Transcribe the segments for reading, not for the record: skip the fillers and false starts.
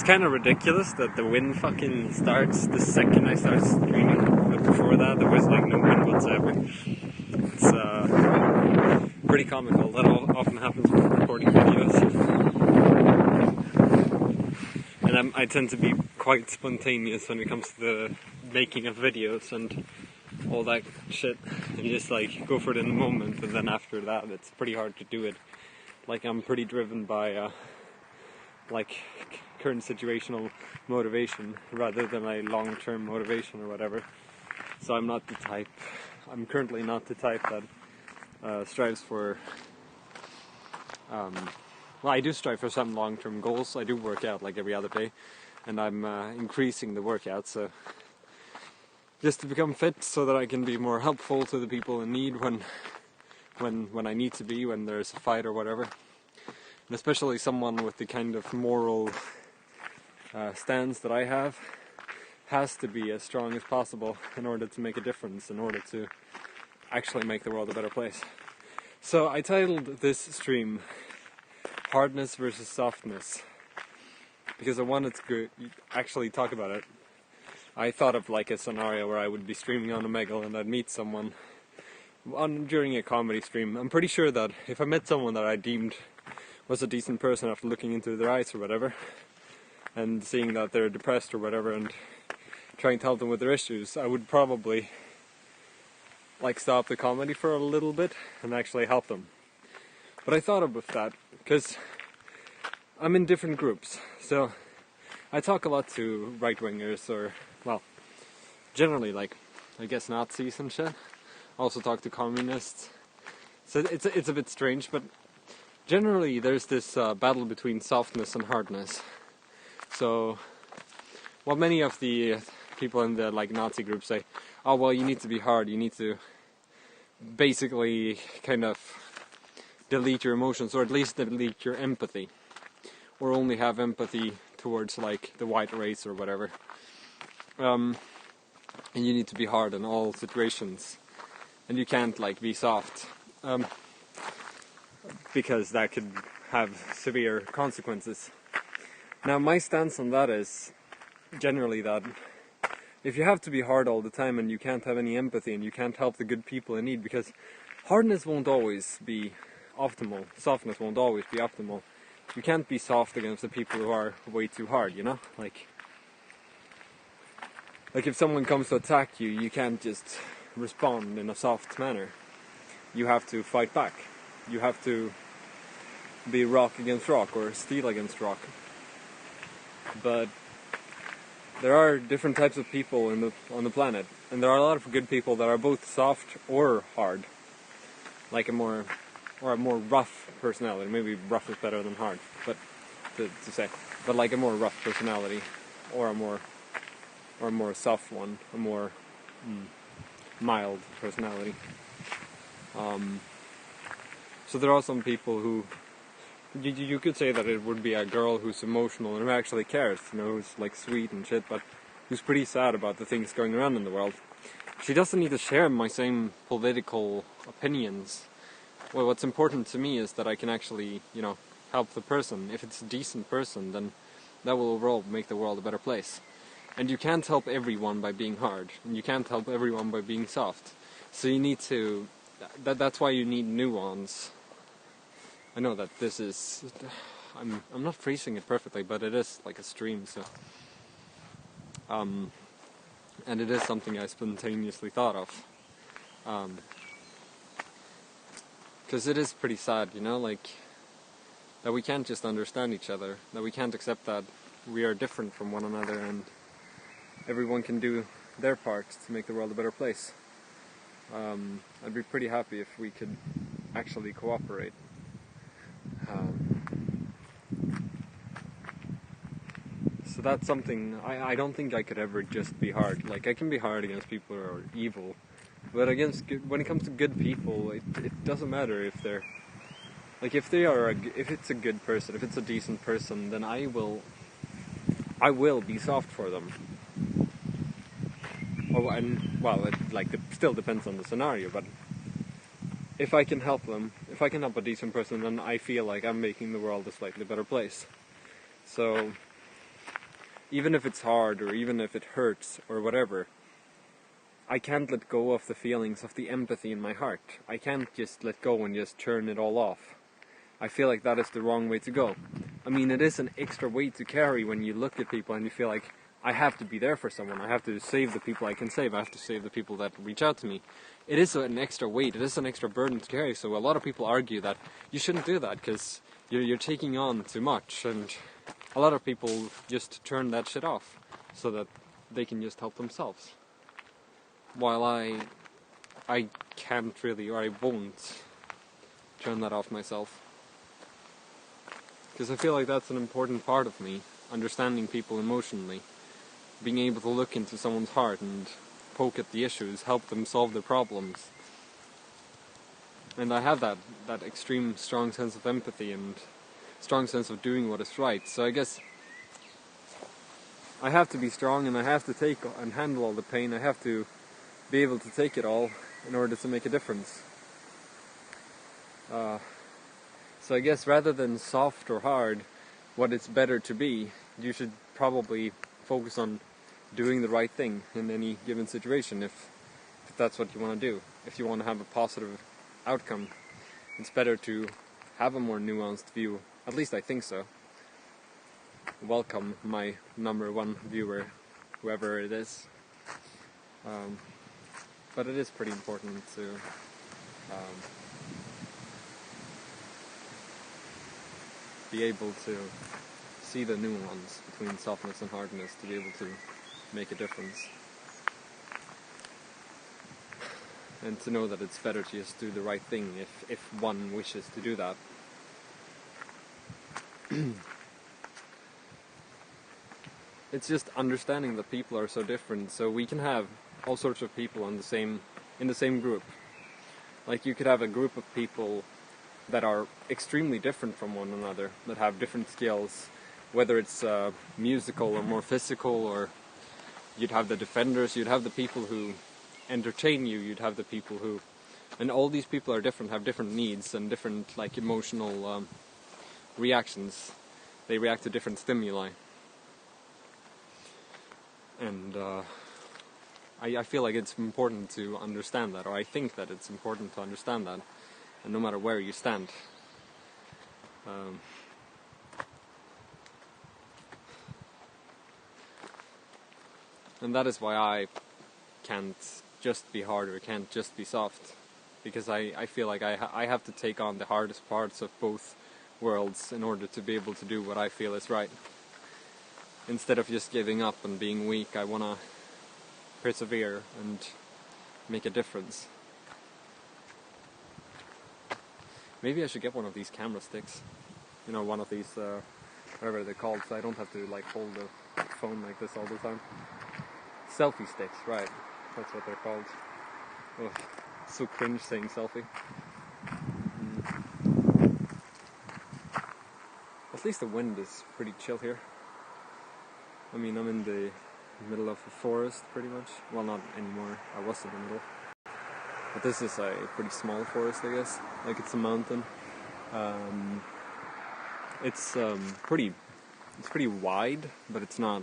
kind of ridiculous that the wind fucking starts the second I start streaming, but before that there was like no wind whatsoever. It's pretty comical. That often happens when I'm recording videos. And I tend to be quite spontaneous when it comes to the making of videos and all that shit. And you just like go for it in the moment, and then after that it's pretty hard to do it. Like I'm pretty driven by like current situational motivation rather than a long-term motivation or whatever. So I'm currently not the type that strives for well, I do strive for some long-term goals. I do work out like every other day, and I'm increasing the workout, so just to become fit so that I can be more helpful to the people in need when I need to be, when there's a fight or whatever. And especially someone with the kind of moral stance that I have has to be as strong as possible in order to make a difference, in order to actually make the world a better place. So I titled this stream Hardness versus Softness because I wanted to actually talk about it. I thought of like a scenario where I would be streaming on Omegle and I'd meet someone during a comedy stream. I'm pretty sure that if I met someone that I deemed was a decent person after looking into their eyes or whatever, and seeing that they're depressed or whatever, and trying to help them with their issues, I would probably like stop the comedy for a little bit and actually help them. But I thought about that because I'm in different groups. So I talk a lot to right-wingers, or well, generally like I guess Nazis and shit. I also talk to communists. So it's a bit strange, but generally there's this battle between softness and hardness. So what many of the people in the like Nazi group say, oh well, you need to be hard, you need to basically kind of delete your emotions, or at least delete your empathy, or only have empathy towards like the white race or whatever, and you need to be hard in all situations, and you can't like be soft, because that could have severe consequences. Now my stance on that is generally that if you have to be hard all the time and you can't have any empathy and you can't help the good people in need, because hardness won't always be optimal, softness won't always be optimal. You can't be soft against the people who are way too hard, you know? Like if someone comes to attack you, you can't just respond in a soft manner. You have to fight back. You have to be rock against rock, or steel against rock. But there are different types of people on the planet, and there are a lot of good people that are both soft or hard, like a more rough personality. Maybe rough is better than hard, but to say, but like a more rough personality, or a more soft one, a more mild personality. So there are some people who you could say that it would be a girl who's emotional and who actually cares, you know, who's like sweet and shit, but who's pretty sad about the things going around in the world. She doesn't need to share my same political opinions. Well, what's important to me is that I can actually, you know, help the person. If it's a decent person, then that will overall make the world a better place. And you can't help everyone by being hard, and you can't help everyone by being soft. So you need to, that's why you need nuance. I know that this is, I'm not phrasing it perfectly, but it is like a stream, so and it is something I spontaneously thought of, because it is pretty sad, you know, like that we can't just understand each other, that we can't accept that we are different from one another, and everyone can do their part to make the world a better place. I'd be pretty happy if we could actually cooperate. So that's something, I don't think I could ever just be hard. Like, I can be hard against people who are evil, but when it comes to good people, it doesn't matter if they're, like, if it's a good person, if it's a decent person, then I will be soft for them. It still depends on the scenario, but if I can help them, if I can help a decent person, then I feel like I'm making the world a slightly better place. So even if it's hard or even if it hurts or whatever, I can't let go of the feelings of the empathy in my heart. I can't just let go and just turn it all off. I feel like that is the wrong way to go. I mean, it is an extra weight to carry when you look at people and you feel like, I have to be there for someone. I have to save the people I can save. I have to save the people that reach out to me. It is an extra weight. It is an extra burden to carry. So a lot of people argue that you shouldn't do that because you're taking on too much. And a lot of people just turn that shit off so that they can just help themselves. While I can't really, or I won't turn that off myself. Because I feel like that's an important part of me, understanding people emotionally. Being able to look into someone's heart and poke at the issues, help them solve their problems. And I have that extreme strong sense of empathy and strong sense of doing what is right. So I guess I have to be strong and I have to take and handle all the pain. I have to be able to take it all in order to make a difference. So I guess rather than soft or hard, what it's better to be, you should probably focus on doing the right thing in any given situation if that's what you want to do. If you want to have a positive outcome, it's better to have a more nuanced view. At least I think so. Welcome, my number one viewer, whoever it is. But it is pretty important to be able to see the nuance between softness and hardness to be able to make a difference. And to know that it's better to just do the right thing if one wishes to do that. It's just understanding that people are so different, so we can have all sorts of people in the same group. Like you could have a group of people that are extremely different from one another, that have different skills, whether it's musical or more physical, or you'd have the defenders, you'd have the people who entertain you, you'd have the people who, and all these people are different, have different needs and different like emotional reactions. They react to different stimuli. And I feel like it's important to understand that, or I think that it's important to understand that, and no matter where you stand. And that is why I can't just be hard or can't just be soft, because I feel like I have to take on the hardest parts of both worlds in order to be able to do what I feel is right. Instead of just giving up and being weak, I want to persevere and make a difference. Maybe I should get one of these camera sticks. You know, one of these, whatever they're called, so I don't have to like hold the phone like this all the time. Selfie sticks, right. That's what they're called. Ugh, so cringe saying selfie. At least the wind is pretty chill here. I mean, I'm in the middle of a forest, pretty much. Well, not anymore. I was in the middle. But this is a pretty small forest, I guess. Like, it's a mountain. It's pretty wide, but it's not...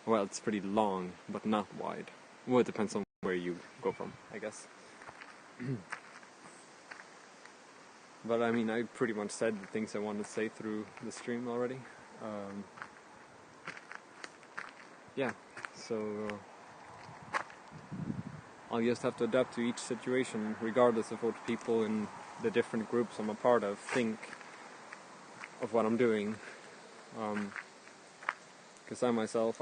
Well, it's pretty long, but not wide. Well, it depends on where you go from, I guess. But, I mean, I pretty much said the things I wanted to say through the stream already. Yeah, so I'll just have to adapt to each situation, regardless of what people in the different groups I'm a part of think of what I'm doing. Because I myself,